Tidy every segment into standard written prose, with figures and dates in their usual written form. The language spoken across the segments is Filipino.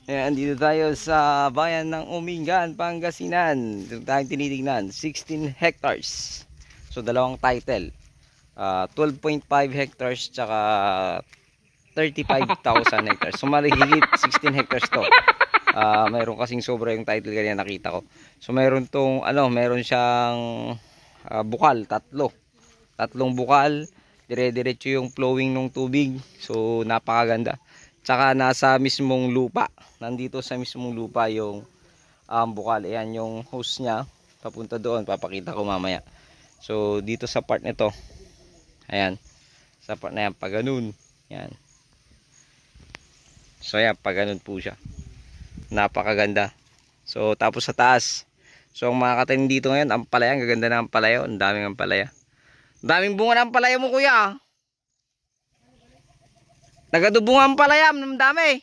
Ayan, dito tayo sa bayan ng Umingan, Pangasinan. Dito tayong tinitingnan, 16 hectares. So, dalawang title. 12.5 hectares tsaka 35,000 hectares. So, marihigit 16 hectares to. Mayroon kasing sobra yung title kanina nakita ko. So, mayroon tong, meron siyang bukal, tatlong bukal. Dire-diretso yung flowing ng tubig. So, napakaganda. Tsaka nasa mismong lupa. Nandito sa mismong lupa yung bukal. Ayan yung hose niya. Papunta doon. Papakita ko mamaya. So, dito sa part nito. Ayan. Sa part na yan. Pag ganun. Ayan. So, ayan. Pag ganun po siya. Napakaganda. So, tapos sa taas. So, ang mga katanim dito ngayon, ampalaya. Ang gaganda na ampalaya. Ang daming ampalaya. Ang daming bunga na ampalaya mo, kuya. Nagadubunga ang palaya, ang dami.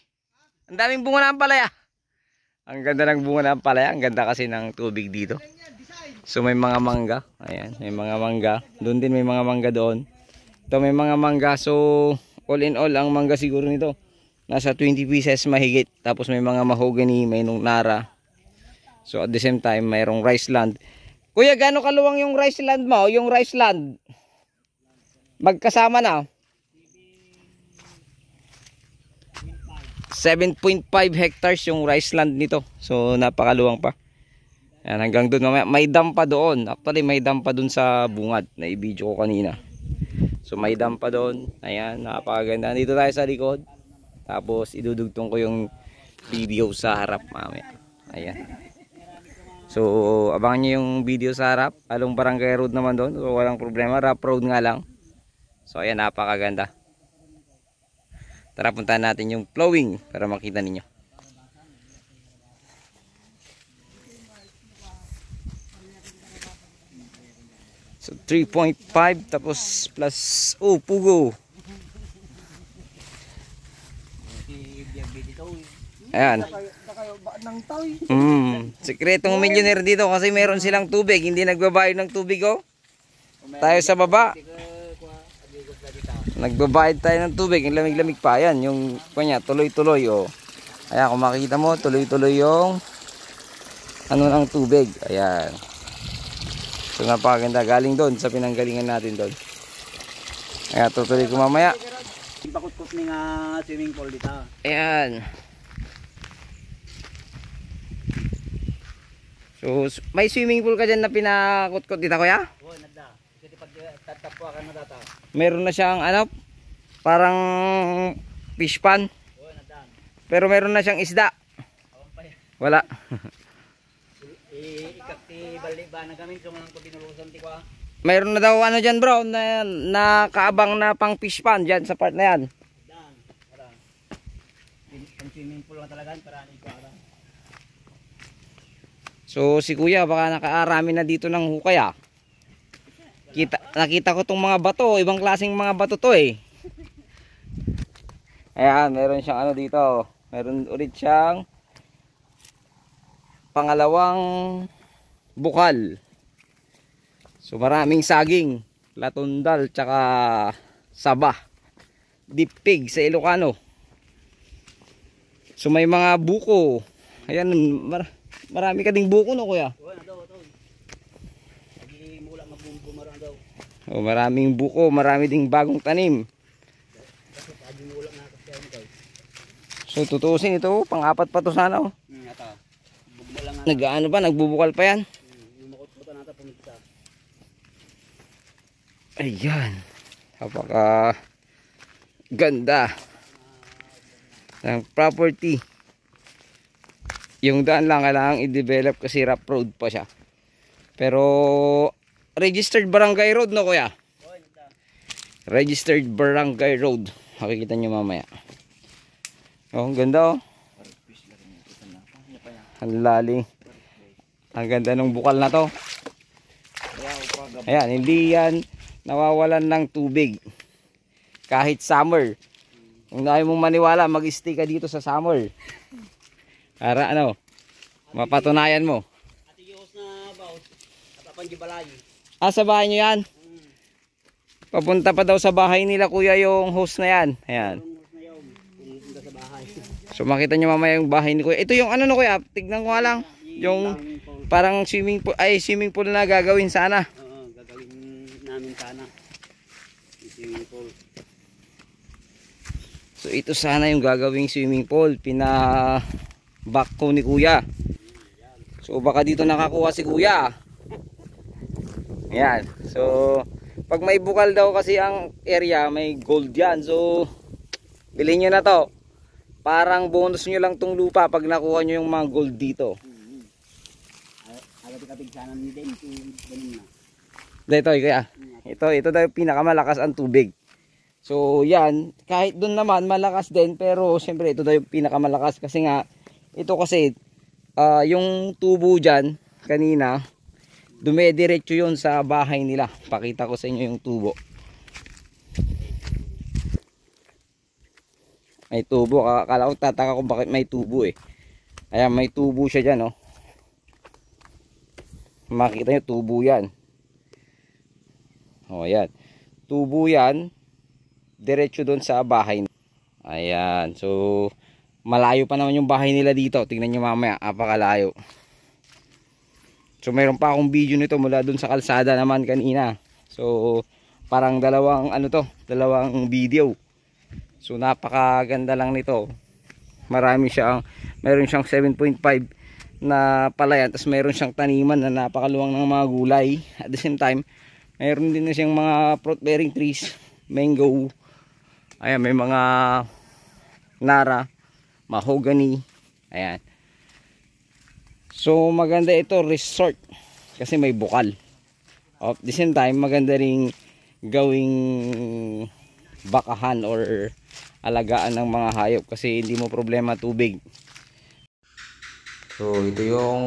Ang daming bunga ng palaya. Ang ganda ng bunga ng palaya, ang ganda kasi ng tubig dito. So may mga mangga, ayan, may mga mangga. Doon din may mga mangga doon. Ito may mga mangga, so all in all ang mangga siguro nito nasa 20 pieces mahigit. Tapos may mga mahogany, may nung nara. So at the same time mayroong rice land. Kuya, gaano kaluwang yung rice land mo? Yung rice land magkasama na 7.5 hectares yung rice land nito. So napakaluwang pa. Ayan, hanggang doon mamaya. May dam pa doon. Actually may dam pa doon sa bungad na i-video ko kanina. So may dam pa doon. Ayan, napakaganda. Dito tayo sa likod. Tapos idudugtong ko yung video sa harap mamaya. Ayan. So abangan nyo yung video sa harap. Along Barangay Road naman doon. So walang problema. Rough road nga lang. So ayan, napakaganda. Tara, puntahan natin yung flowing para makita ninyo. So 3.5 tapos plus pugo. Ayan. Sekretong millionaire dito kasi meron silang tubig, hindi nagbabayad ng tubig, oh. Tayo sa baba. Nagbabayad tayo ng tubig, yung lamig-lamig pa. Ayan, yung kanya, tuloy-tuloy, oh. Ayan, kung makikita mo, tuloy-tuloy yung ng tubig. Ayan. So, napakaganda. Galing doon sa pinanggalingan natin doon. Ayan, tutuloy ko mamaya. Pakut-kut ni nga swimming pool dito. Ayan. So, may swimming pool ka dyan na pinakut-kut dito, kuya? Oo, nada. Kasi pag tatapwa ka na data. Meron na siyang parang fish pan. Oo, nada. Pero meron na siyang isda. Wala. Ikakti bali ba na kami kung ko binulusan ti ko. Meron na daw dyan, bro, na kaabang na pang fish pan dyan sa part na yan. Dan, para. Ang swimming pool na talaga para ni ko ara. So si kuya baka nakaarami na dito ng hukay, ah. Nakita ko tong mga bato, ibang klaseng mga bato to, eh. Ayan, meron siyang dito. Meron ulit siyang pangalawang bukal. So maraming saging, latundal, tsaka saba. Deep pig sa Ilocano. So may mga buko. Ayan, marami ka ding buko, no, kuya? Oo, nada to. Agi mula mabumbu maran daw. Oh, maraming buko, marami ding bagong tanim. Agi mula na kasi daw. So tutusin ito, pang-apat pa to sana, oh. Ata. Bugmo lang Nag-ano pa, nagbubukal pa yan. Makot-makot nata pumita. Ayan. Napaka ganda ng property. Yung daan lang kailangang i-develop kasi rough road pa siya. Pero registered barangay road, no, kuya? Oo, nada. Registered barangay road. Makikita nyo mamaya. Oh, ang ganda, oh. Ang laling. Ang ganda ng bukal na to. Ayan, hindi yan nawawalan ng tubig. Kahit summer. Kung ayaw mong maniwala, mag-stay ka dito sa summer. Para mapatunayan mo. Ati yos na baos. Atapan di balay. Sa bahay nyo yan? Papunta pa daw sa bahay nila, kuya, yung hose na yan. Ayan. So makita nyo mamaya yung bahay ni Kuya. Ito yung ano no Kuya, tignan ko nga lang. Yung parang swimming pool na gagawin sana. Oo, gagawin namin sana. Yung swimming pool. So ito sana yung gagawing swimming pool. Back ko ni Kuya. So baka dito nakakuha si Kuya. Ayan. So pag may bukal daw kasi ang area, may gold yan. So bilhin nyo na to. Parang bonus nyo lang tong lupa pag nakuha nyo yung mga gold dito. Agad-agad sana ni din. Ganun na. Dito Kuya. Ito daw yung pinakamalakas ang tubig. So yan, kahit doon naman malakas din, pero siyempre ito daw yung pinakamalakas kasi nga ito kasi yung tubo diyan kanina dumediretso yon sa bahay nila. Pakita ko sa inyo yung tubo. May tubo, akala ko tataka ko bakit may tubo eh. Ayan, may tubo siya diyan, oh. Makita niyo tubo yan. Oh, ayan. Tubo yan. Diretso doon sa bahay. Ayan. So malayo pa naman yung bahay nila dito. Tingnan nyo mamaya. Apakalayo. So mayroon pa akong video nito mula doon sa kalsada naman kanina. So parang dalawang video. So napakaganda lang nito. Mayroon siyang 7.5 na palayan. Tapos mayroon siyang taniman na napakaluwang ng mga gulay. At the same time, mayroon din na siyang mga fruit bearing trees. Mango. Ayan, may mga nara, mahogany. Ayan. So maganda ito, resort. Kasi may bukal. At the same time, maganda ring gawing bakahan or alagaan ng mga hayop. Kasi hindi mo problema tubig. So ito yung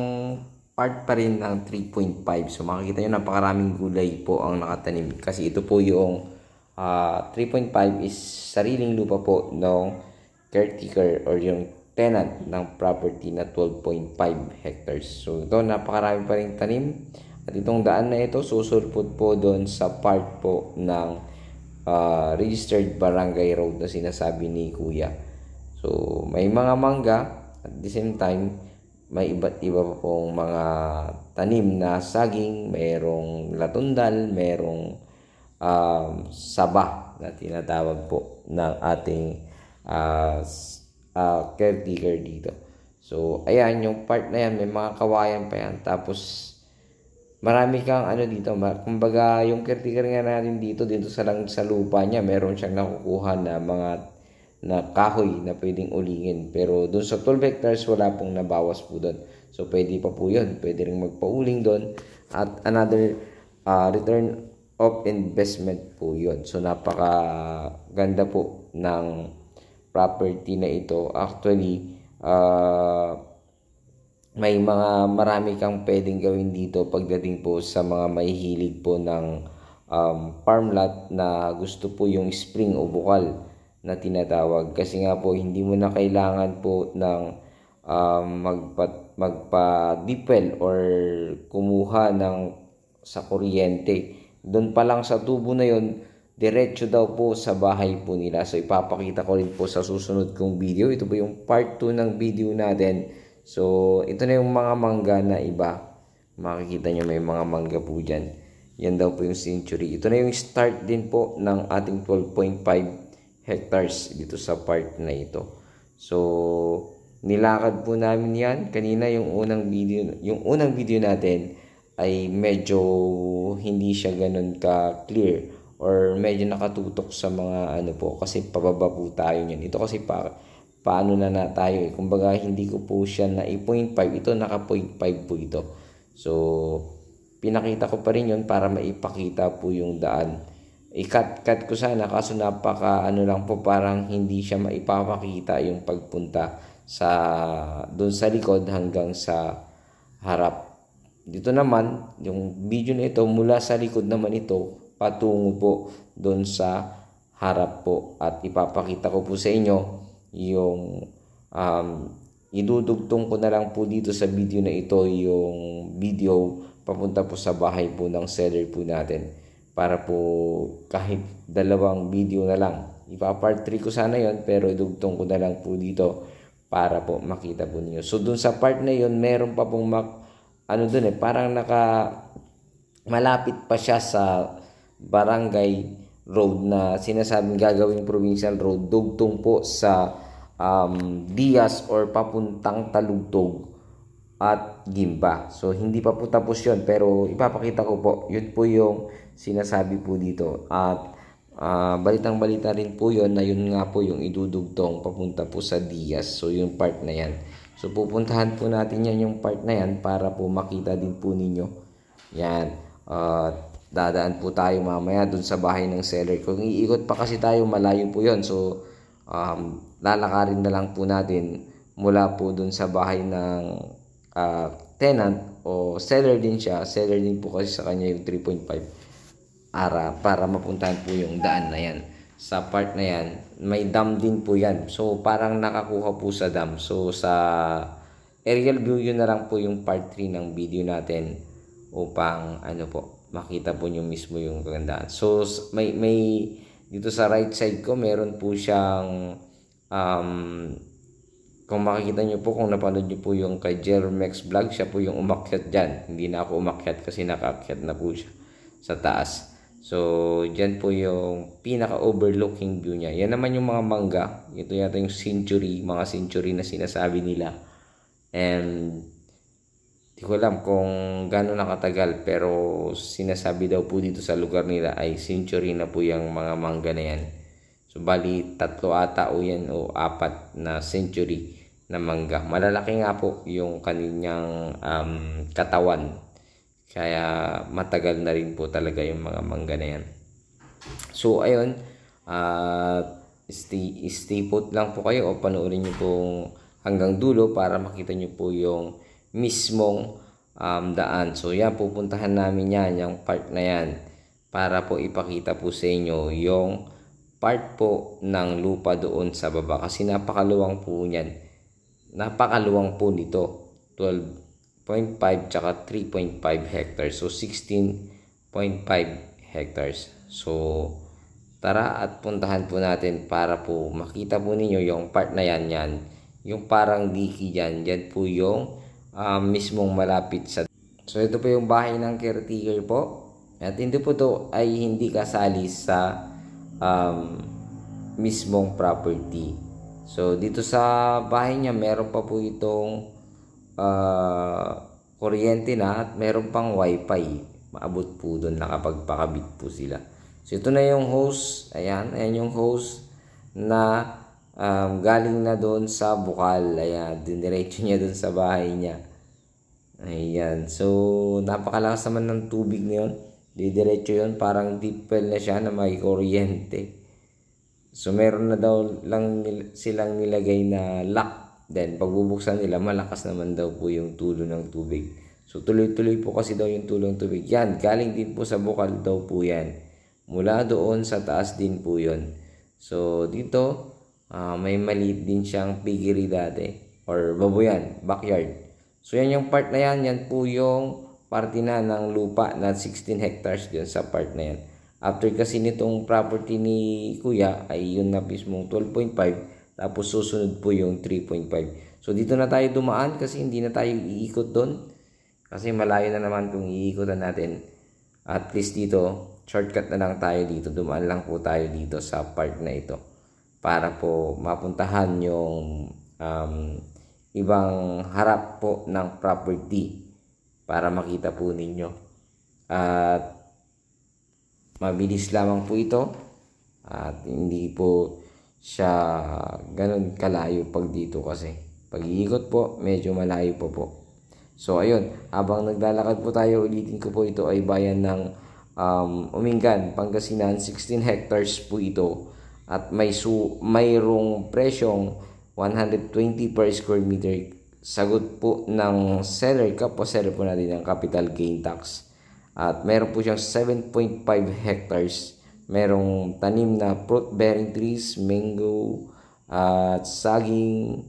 part pa rin ng 3.5. So makikita nyo napakaraming gulay po ang nakatanim. Kasi ito po yung 3.5 is sariling lupa po ng caretaker or yung tenant ng property na 12.5 hectares. So ito napakarami pa rin tanim. At itong daan na ito susulpot po doon sa part po ng registered barangay road na sinasabi ni Kuya. So may mga mangga at the same time may iba't iba pa pong mga tanim na saging, mayroong latundal, mayroong saba na tinatawag po ng ating caretaker dito. So ayan, yung part na yan may mga kawayan pa yan. Tapos marami kang ano dito, kumbaga yung caretaker nga natin dito sa lupa niya, meron siyang nakukuha na mga na kahoy na pwedeng ulingin. Pero dun sa 12 hectares wala pong nabawas po doon. So pwede pa po yun, pwede rin magpauling doon. At another return of investment po yun. So napaka ganda po ng property na ito. Actually may marami kang pwedeng gawin dito pagdating po sa mga mahihilig po ng farm lot na gusto po yung spring o bukal na tinatawag. Kasi nga po hindi mo na kailangan po ng magpa deep well or kumuha ng sa kuryente. Doon pa lang sa tubo na yon, diretso daw po sa bahay po nila. So ipapakita ko rin po sa susunod kong video. Ito po yung part 2 ng video natin. So ito na yung mga mangga na iba. Makikita nyo may mga mangga po dyan. Yan daw po yung century. Ito na yung start din po ng ating 12.5 hectares dito sa part na ito. So nilakad po namin yan. Kanina yung unang video natin ay medyo hindi siya ganun ka clear or medyo nakatutok sa mga ano po kasi pababa po tayo niyan. Ito kasi paano na tayo eh. Kumbaga hindi ko po siya na 0.5, ito naka 0.5 po ito. So pinakita ko pa rin yun para maipakita po yung daan. I-cut ko sana kaso napaka ano lang po, parang hindi siya maipapakita yung pagpunta sa doon sa likod hanggang sa harap. Dito naman, yung video na ito, mula sa likod naman ito, patungo po doon sa harap po. At ipapakita ko po sa inyo yung idudugtong ko na lang po dito sa video na ito yung video papunta po sa bahay po ng seller po natin. Para po kahit dalawang video na lang. Ipa-part 3 ko sana yon pero idugtong ko na lang po dito para po makita po ninyo. So dun sa part na yun, meron pa pong parang malapit pa siya sa barangay road na sinasabing gagawing provincial road, dugtong po sa Diaz or papuntang Talugtog at Gimba. So hindi pa po tapos yun, pero ipapakita ko po, yun po yung sinasabi po dito. At balitang-balita rin po yun na yun nga po yung idudugtong papunta po sa Diaz. So yung part na yan, so pupuntahan po natin yan, yung part na yan, para po makita din po ninyo yan. Dadaan po tayo mamaya dun sa bahay ng seller. Kung iikot pa kasi tayo, malayo po yun. So lalakarin na lang po natin mula po dun sa bahay ng tenant, o seller din siya. Seller din po kasi sa kanya yung 3.5 para mapuntahan po yung daan na yan. Sa part na yan, may dam din po yan. So parang nakakuha po sa dam. So sa aerial view yun na lang po yung part 3 ng video natin, upang makita po nyo mismo yung kagandaan. So may dito sa right side ko, meron po siyang kung makikita nyo po, kung napanood nyo po yung kay Jermex Vlog, siya po yung umakyat dyan. Hindi na ako umakyat kasi nakaakyat na po siya sa taas. So dyan po yung pinaka-overlooking view niya. Yan naman yung mga mangga. Ito yata yung mga century na sinasabi nila. And di ko alam kung gano'n nakatagal, pero sinasabi daw po dito sa lugar nila ay century na po yung mga mangga na yan. So bali 3 ata o yan, o 4 na century na mangga. Malalaki nga po yung kaninyang katawan. Kaya matagal na rin po talaga yung mga mangga na yan. So ayun, stay put lang po kayo, o panoorin nyo pong hanggang dulo para makita nyo po yung mismong daan. So yan, pupuntahan namin yan, yung part na yan, para po ipakita po sa inyo yung part po ng lupa doon sa baba. Kasi napakaluwang po niyan. Napakaluwang po nito. 12.5 tsaka 3.5 hectares. So 16.5 hectares. So tara at puntahan po natin para po makita po ninyo yung part na yan. Yung parang diki dyan. Yan po yung mismong malapit sa... So ito po yung bahay ng caretaker po. At hindi po to ay hindi kasali sa mismong property. So dito sa bahay niya, meron pa po itong kuryente na, at meron pang wifi. Maabot po doon, nakapagpakabit po sila. So ito na yung hose. Ayan yung hose na galing na doon sa bukal. Ayan, diniretso niya doon sa bahay niya. Ayan, so napakalakas naman ng tubig na yun. Didiretso yun, parang deep well na siya na may kuryente. So meron na daw lang silang nilagay na lock. Then pagbubuksan nila, malakas naman daw po yung tulo ng tubig. So tuloy-tuloy po kasi daw yung tulo ng tubig. Yan, galing din po sa bukal daw po yan. Mula doon sa taas din po yun. So dito, may maliit din siyang piggery dati, or baboyan, backyard. So yan yung part na yan, yan po yung parte na ng lupa na 16 hectares dyan sa part na yan. After kasi nitong property ni Kuya ay yun na mismong 12.5, tapos susunod po yung 3.5. So dito na tayo dumaan kasi hindi na tayo iikot doon. Kasi malayo na naman kung iikotan natin. At least dito, shortcut na lang tayo dito. Dumaan lang po tayo dito sa part na ito. Para po mapuntahan yung ibang harap po ng property. Para makita po ninyo. At mabilis lamang po ito. At hindi po siya ganun kalayo pag dito kasi pag iikot po medyo malayo po. So ayun, habang naglalakad po tayo, ulitin ko po, ito ay bayan ng Umingan, Pangasinan. 16 hectares po ito at mayroong presyong 120 per square meter. Sagot po ng seller, kapwa seller po natin ng capital gain tax. At meron po siyang 7.5 hectares. Merong tanim na fruit-bearing trees, mango, at saging,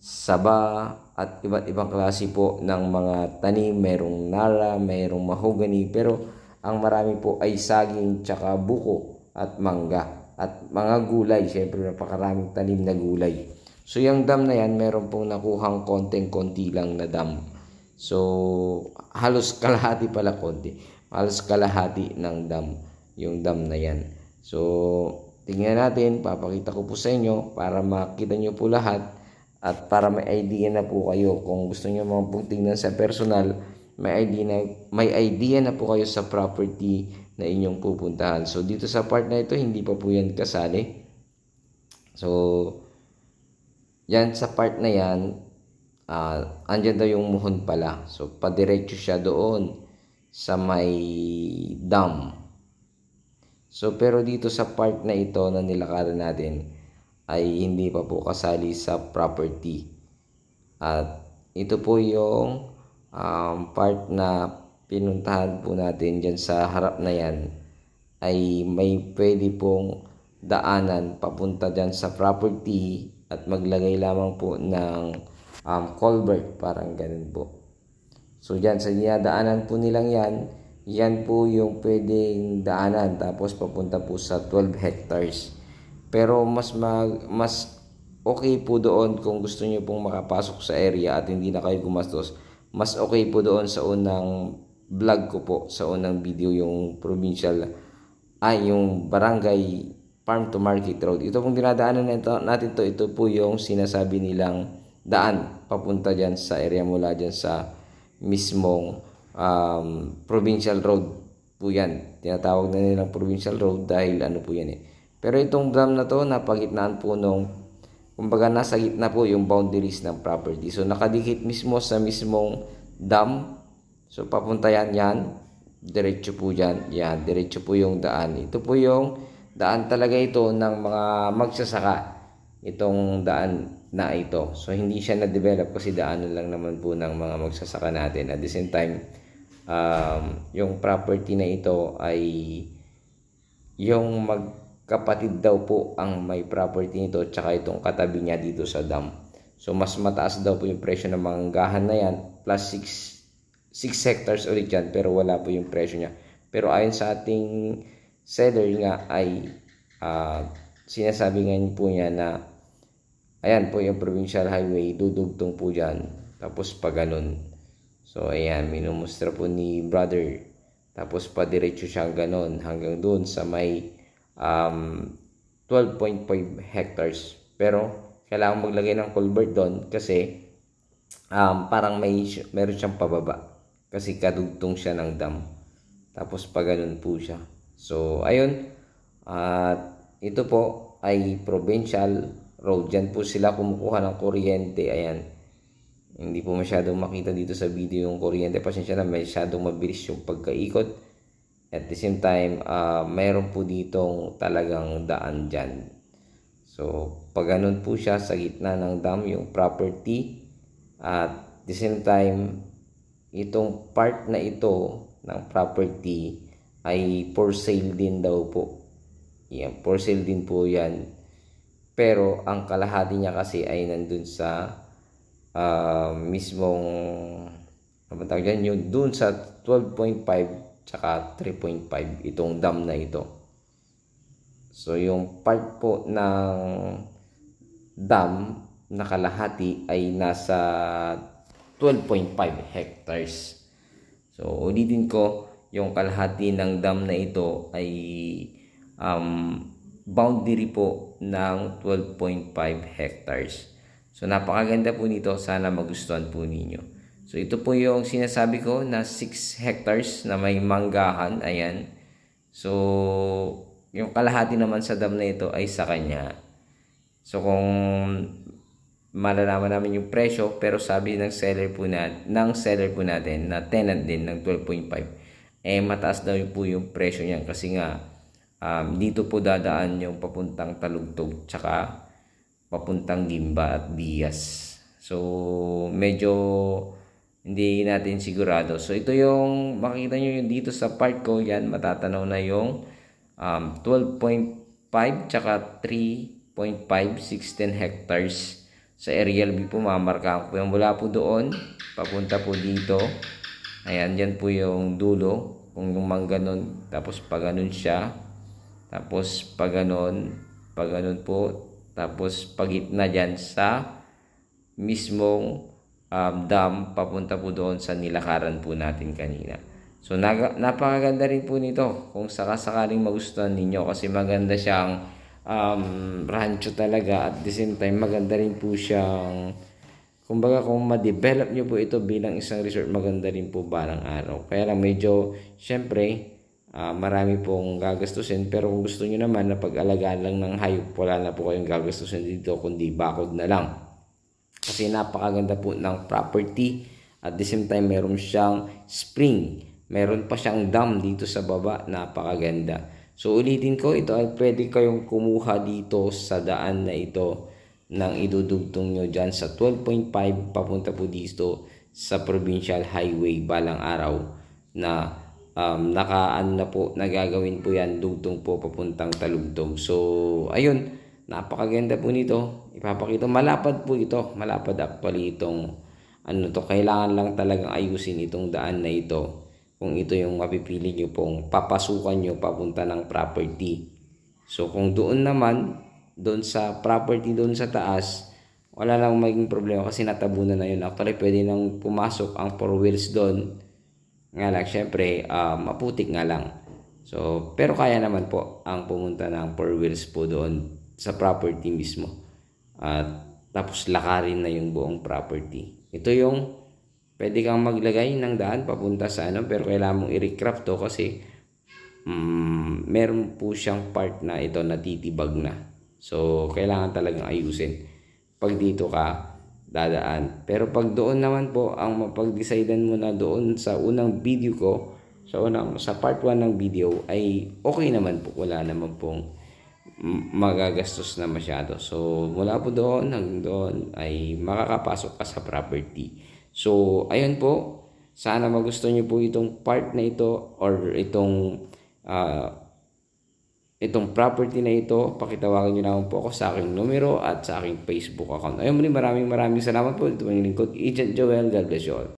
saba, at iba't ibang klase po ng mga tanim. Merong nara, merong mahogany, pero ang marami po ay saging, tsaka buko, at mangga. At mga gulay, syempre napakaraming tanim na gulay. So yung dam na yan, meron pong nakuhang konting-konti lang na dam. So halos kalahati pala konti. Halos kalahati ng dam, yung dam na yan. So tingnan natin, papakita ko po sa inyo para makita nyo po lahat at para may idea na po kayo kung gusto nyo mga pong tingnan sa personal, may idea na po kayo sa property na inyong pupuntahan. So dito sa part na ito, hindi pa po yan kasali. So yan sa part na yan, andyan daw yung muhon pala. So padiretso siya doon sa may dam. So pero dito sa part na ito na nilakaran natin ay hindi pa po kasali sa property. At ito po yung part na pinuntahan po natin dyan sa harap na yan, ay may pwede pong daanan papunta dyan sa property at maglagay lamang po ng culvert, parang ganun po. So dyan sa dinadaanan po nilang yan po yung pwedeng daanan, tapos papunta po sa 12 hectares. Pero mas okay po doon kung gusto niyo pong makapasok sa area at hindi na kayo gumastos. Mas okay po doon sa unang vlog ko po, sa unang video, yung yung barangay Farm to Market Road. Ito pong dinadaanan natin ito po yung sinasabi nilang daan papunta dyan sa area mula dyan sa mismong provincial road po yan. Tinatawag na nilang provincial road dahil ano po yan eh. Pero itong dam na to, napagitnaan po kumbaga nasa gitna po yung boundaries ng property. So nakadikit mismo sa mismong dam. So papunta yan, diretso po dyan. Yan, diretso po yung daan. Ito po yung daan talaga ito ng mga magsasaka. Itong daan na ito. So hindi siya na-develop kasi daanan lang naman po ng mga magsasaka natin. At the same time, yung property na ito ay yung magkapatid daw po ang may property nito tsaka itong katabi niya dito sa dam. So mas mataas daw po yung presyo ng manggahan na yan, plus 6 hectares ulit yan, pero wala po yung presyo niya. Pero ayon sa ating seller nga ay sinasabi nga po niya na ayan po yung provincial highway, dudugtong po dyan, tapos pa ganun. So ayan, minumustra po ni brother, tapos pa diretso siyang ganun hanggang doon sa may 12.5 hectares. Pero kailangan maglagay ng culvert doon kasi parang meron siyang pababa kasi kadugtong siya ng dam. Tapos pa ganun po siya. So ayun, ito po ay provincial road. Diyan po sila kumukuha ng kuryente. Ayan, hindi po masyadong makita dito sa video yung kuryente. Pasensya na, masyadong mabilis yung pagkaikot. At the same time, mayroon po ditong talagang daan dyan. So pag ganun po siya, sa gitna ng dam yung property. At the same time, itong part na ito ng property ay for sale din daw po. Yan, for sale din po yan. Pero ang kalahati niya kasi ay nandun sa mismong yun, dun sa 12.5 tsaka 3.5 itong dam na ito. So yung part po ng dam na kalahati ay nasa 12.5 hectares. So ulitin ko, yung kalahati ng dam na ito ay boundary po ng 12.5 hectares. So napakaganda po nito, sana magustuhan po ninyo. So ito po yung sinasabi ko na 6 hectares na may manggahan. Ayan. So yung kalahati naman sa dam na ito ay sa kanya. So kung malalaman namin yung presyo, pero sabi ng seller po natin na tenant din ng 12.5, mataas daw po yung presyo niyan kasi nga dito po dadaan yung papuntang Talugtog tsaka papuntang Gimba at Diaz. So medyo hindi natin sigurado. So ito yung makikita nyo yung dito sa part ko, yan matatanaw na yung 12.5 tsaka 3.5, 16 hectares sa aerial view po. Mamarkahan ko yung mula po doon papunta po dito. Ayan, yan po yung dulo kung yung mangganon, tapos pag ganun siya, tapos pag ganun po, tapos pagitna dyan sa mismong dam papunta po doon sa nilakaran po natin kanina. So napakaganda rin po nito kung sakasakaling magustuhan ninyo, kasi maganda siyang rancho talaga, at the same time maganda rin po siyang, kumbaga kung ma-develop nyo po ito bilang isang resort, maganda rin po balang araw. Kaya lang medyo syempre marami pong gagastusin, pero kung gusto nyo naman na pag-alagaan lang ng hayop, wala na po kayong gagastusin dito kundi bakod na lang, kasi napakaganda po ng property. At the same time meron siyang spring, meron pa siyang dam dito sa baba, napakaganda. So ulitin ko, ito ay pwede kayong kumuha dito sa daan na ito nang idudugtong nyo dyan sa 12.5 papunta po dito sa Provincial Highway balang araw, na nakaan na po, nagagawin po yan, dugtong po papuntang Talugtog. So ayun, napakaganda po nito. Ipapakita, malapad po ito, malapad actually itong kailangan lang talagang ayusin itong daan na ito kung ito yung mapipili nyo pong papasukan nyo papunta ng property. So kung doon naman, doon sa property doon sa taas, wala lang maging problema kasi natabunan na yun. Actually pwede nang pumasok ang 4 wheels doon, nga lang syempre maputik nga lang. So pero kaya naman po ang pumunta ng 4 wheels po doon sa property mismo, at tapos lakarin na yung buong property. Ito yung pwede kang maglagay ng daan papunta sa pero kailangan mong i-recraft to, kasi meron po siyang part na ito natitibag na. So kailangan talagang ayusin pag dito ka dadaan. Pero pag doon naman po, ang mapag-decidean mo na doon sa unang video ko, sa part 1 ng video, ay okay naman po, wala naman pong magagastos na masyado. So mula po doon hanggang doon ay makakapasok ka sa property. So ayun po, sana magustuhan niyo po itong part na ito, or itong property na ito. Pakitawagan niyo naman po ako sa aking numero at sa aking Facebook account. Ayun, maraming salamat po. Ito ang lingkod, Agent Joel. God bless you all.